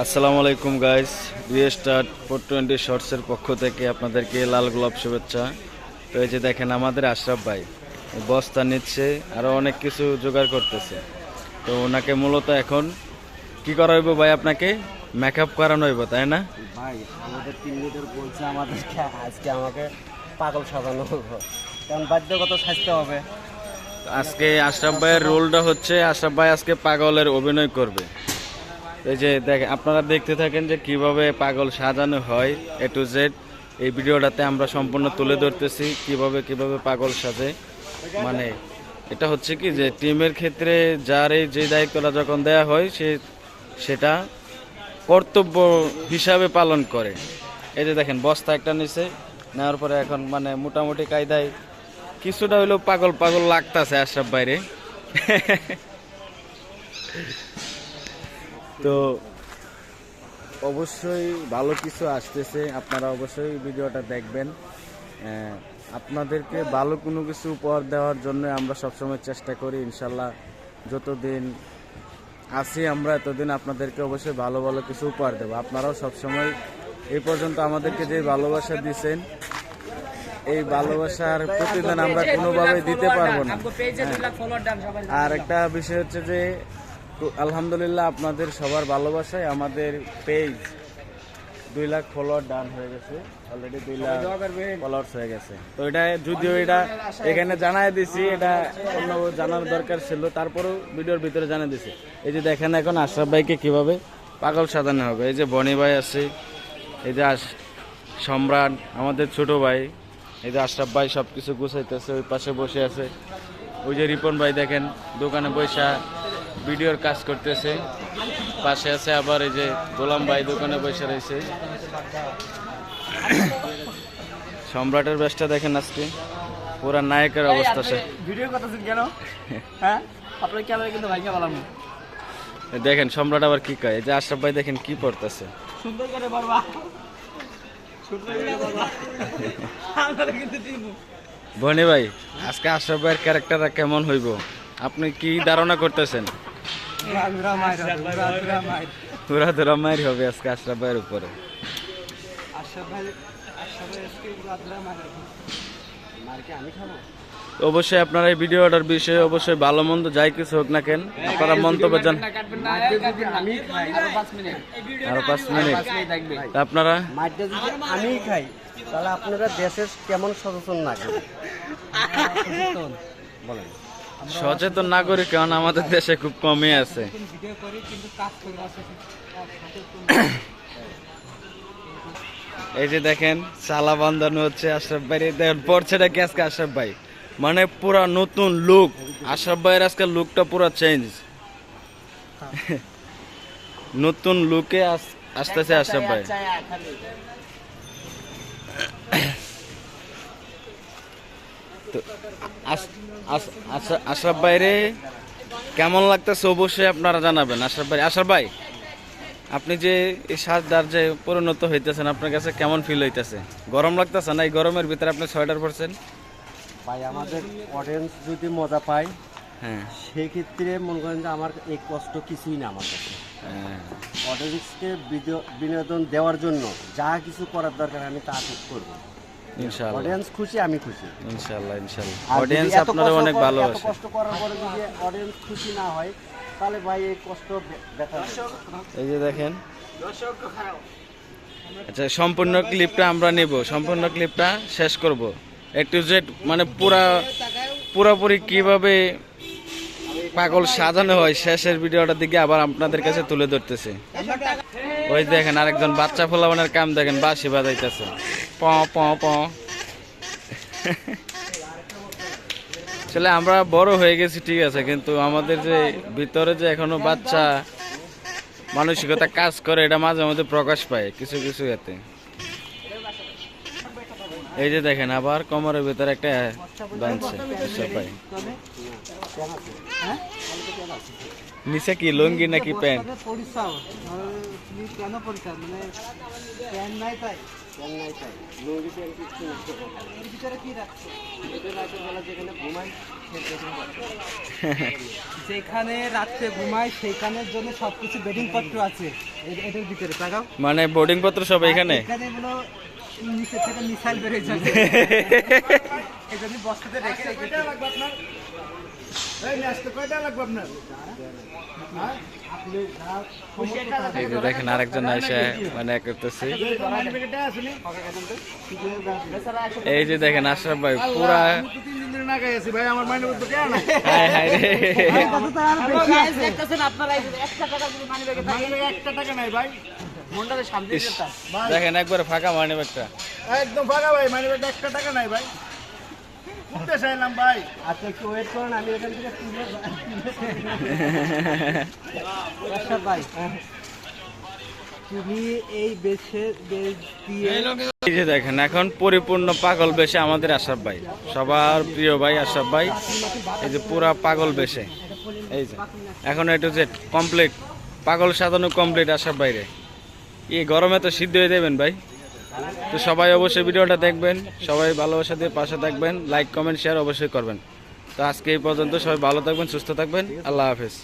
আসসালামু আলাইকুম guys, restart 420 শর্টসের পক্ষ থেকে আপনাদেরকে লাল গোলাপ শুভেচ্ছা। তো এই যে দেখেন আমাদের আশরাফ ভাই বস্তা নিচ্ছে, আরও অনেক কিছু জোগাড় করতেছে। তো ওনাকে মূলত এখন কি করা হইব ভাই? আপনাকে মেকআপ করানো হইব, তাই না ভাই? আমাদের টিম লিডার বলছে আমাদেরকে আজকে আমাকে পাগল সাজানো হবে, কারণ বাধ্যগত সাজতে হবে। আজকে আশরাফ ভাইয়ের রোলটা হচ্ছে আশরাফ ভাই আজকে পাগলের অভিনয় করবে। এই যে দেখেন, আপনারা দেখতে থাকেন যে কিভাবে পাগল সাজানো হয় এ টু জেড। এই ভিডিওটাতে আমরা সম্পূর্ণ তুলে ধরতেছি কিভাবে কিভাবে পাগল সাজে। মানে এটা হচ্ছে কি যে টিমের ক্ষেত্রে যার এই যে দায়িত্বটা যখন দেয়া হয় সেটা কর্তব্য হিসাবে পালন করে। এই যে দেখেন বস্তা একটা নিচে নেওয়ার পরে এখন মানে মোটামুটি কায়দায় কিছুটা হইলেও পাগল পাগল লাগতাছে আশরাফ বাইরে। তো অবশ্যই ভালো কিছু আসতেছে, আপনারা অবশ্যই ভিডিওটা দেখবেন। আপনাদেরকে ভালো কোনো কিছু উপহার দেওয়ার জন্য আমরা সবসময় চেষ্টা করি। ইনশাল্লাহ যতদিন আছি আমরা এতদিন আপনাদেরকে অবশ্যই ভালো ভালো কিছু উপহার দেবো। আপনারাও সবসময় এই পর্যন্ত আমাদেরকে যে ভালোবাসা দিয়েছেন, এই ভালোবাসার প্রতিদান আমরা কোনোভাবেই দিতে পারবো না। আর একটা বিষয় হচ্ছে যে আলহামদুলিল্লাহ আপনাদের সবার ভালোবাসায় আমাদের পেজ 2 লাখ ফলোয়ার ডান হয়ে গেছে, অলরেডি 2 লাখ ফলোয়ার্স হয়ে গেছে। তো এটা যদিও এটা এখানে জানাই দিছি, এটা অন্য জানার দরকার ছিল, তারপরেও ভিডিওর ভিতরে জানিয়ে দিছি। এই যে দেখেন এখন আশরাফ ভাইকে কিভাবে পাগল সাজানো হবে। এই যে বনি ভাই আছে, এই যে সম্রাট আমাদের ছোট ভাই, এই যে আশরাফ ভাই সব কিছু গুছাইতেছে, ওই পাশে বসে আছে। ওই যে রিপন ভাই দেখেন দোকানে বসে ভিডিওর কাজ করতেছে, পাশে আছে আবার এই যে গোলাম ভাই দোকানে বসে রয়েছে। সম্রাটের বেশটা দেখেন আজকে পুরা নায়কের অবস্থা। ভিডিও করতেছেন কেন? হ্যাঁ, আপনার ক্যামেরা কিন্তু ভাইকে বললাম। দেখেন সম্রাট আবার কি কয়। এই যে আশরাফ ভাই দেখেন কি পড়তেছে। সুন্দর করে বাবা, সুন্দর করে বাবা, আমরা কিন্তু দিব। বনি ভাই আজকে আশরাফ ভাইয়ের ক্যারেক্টারটা কেমন হইব আপনি কি ধারণা করতেছেন? পুরা ধরা মাইর হবে আজকে আশরাফ ভাইয়ের উপরে। অবশ্যই আপনারা এই ভিডিওটার বিষয়ে অবশ্যই ভালো মন্দ যাই কিছু হোক না কেন আপনারা মন্তব্য জান। আরো 5 মিনিট আপনারা আমি খাই, তাহলে আপনারা দেশের কেমন সচেতন না বলেন? সচেতন নাগরিক কারণ আমাদের দেশে খুব কমই আছে। এই যে দেখেন চালা বান্ধানো হচ্ছে আশরাফ ভাই, দেখেন পড়ছেটা কি আজকে আশরাফ ভাই, মানে পুরা নতুন লুক। আশরাফ ভাইয়ের আজকে লুকটা পুরা চেঞ্জ, নতুন লুকে আসতেছে আশরাফ ভাই। তো আশরাফ ভাইরে কেমন লাগতেছে অবশ্যই আপনারা জানাবেন। আশরাফ ভাই আপনি যে এই সাজদার যে পরিণত হইতেছেন, আপনার কাছে কেমন ফিল হইতেছে? গরম লাগতেছে না? এই গরমের ভিতরে আপনি সোয়েটার পরছেন। ভাই আমাদের অডিয়েন্স যদি মজা পায়, হ্যাঁ সেই ক্ষেত্রে মনে করেন যে আমার এই কষ্ট কিছুই না আমার কাছে। অডিয়েন্সকে বিনোদন দেওয়ার জন্য যা কিছু করার দরকার আমি তা ঠিক করবো। ইনশাআল্লাহ অডিয়েন্স খুশি, আমি খুশি। ইনশাআল্লাহ অডিয়েন্স আপনারা অনেক ভালোবাসে। কষ্ট করার পরে যদি অডিয়েন্স খুশি না হয় তাহলে ভাই এই কষ্ট ব্যথা। এই যে দেখেন, আচ্ছা সম্পূর্ণ ক্লিপটা আমরা নেব, সম্পূর্ণ ক্লিপটা শেষ করব এ টু জেড, মানে পুরোপুরি কিভাবে পাগল সাজানো হয় শেষের ভিডিওটার দিকে আবার আপনাদের কাছে তুলে ধরতেছে। ওই দেখেন আরেকজন বাচ্চা ফোলাবানের কাম দেখেন, বাঁশি বাজাইতেছে প প প। আসলে আমরা বড় হয়ে গেছি ঠিক আছে, কিন্তু আমাদের যে ভিতরে যে এখনো বাচ্চা মানসিকতা কাজ করে এটা মাঝে মধ্যে প্রকাশ পায় কিছু কিছু এতে। এই যে দেখেন আবার কোমরের ভিতরে একটা বাঁধছে পাই। নিচে কি লুঙ্গি নাকি প্যান্ট? চেন্নাই তাই লুঙ্গিতে আমি কিছু নষ্ট করবো না। এর ভিতরে কি রাখছো? এটা রাতের বেলা যেখানে ঘুমাই সেরকম করবো। যেখানে রাত্রে ঘুমায় সেইখানের জন্য সবকিছু বেডিং পত্র আছে এটার ভিতরে তাকাও। মানে বোর্ডিং পত্র সব এখানে? এখানে এগুলো নিচে থেকে মিসাইল বেরিয়ে যাবে। এই জন্য বস্তাতে রেখে রেখে এই যে দেখেন আরেকজন এসে মানে করতেছে। এই যে দেখেন আশরাফ ভাই পুরা হায় হায় রে। ইস, দেখেন একবারে ফাঁকা মানি ব্যাগটা। একদম ফাঁকা ভাই, মানে একটা টাকা নাই ভাই, ঘুরতে চাইলাম ভাই। আচ্ছা একটু ওয়েট করুন, আমি এখান থেকে তুলে ভাই তুমি এই বেশে বেশ দিয়ে এই যে দেখেন এখন পরিপূর্ণ পাগল বেশে আমাদের আশরাফ ভাই, সবার প্রিয় ভাই আশরাফ ভাই। এই যে পুরা পাগল বেশে, এই যে এখন একটু যে কমপ্লিট পাগল সাজানো কমপ্লিট আশরাফ ভাইরে। এই গরমে তো সিদ্ধ হয়ে যাবেন ভাই। তো সবাই অবশ্যই ভিডিওটা দেখবেন, সবাই ভালোবাসা দিয়ে পাশে থাকবেন, লাইক কমেন্ট শেয়ার অবশ্যই করবেন। তো আজকে এই পর্যন্ত, সবাই ভালো থাকবেন, সুস্থ থাকবেন, আল্লাহ হাফেজ।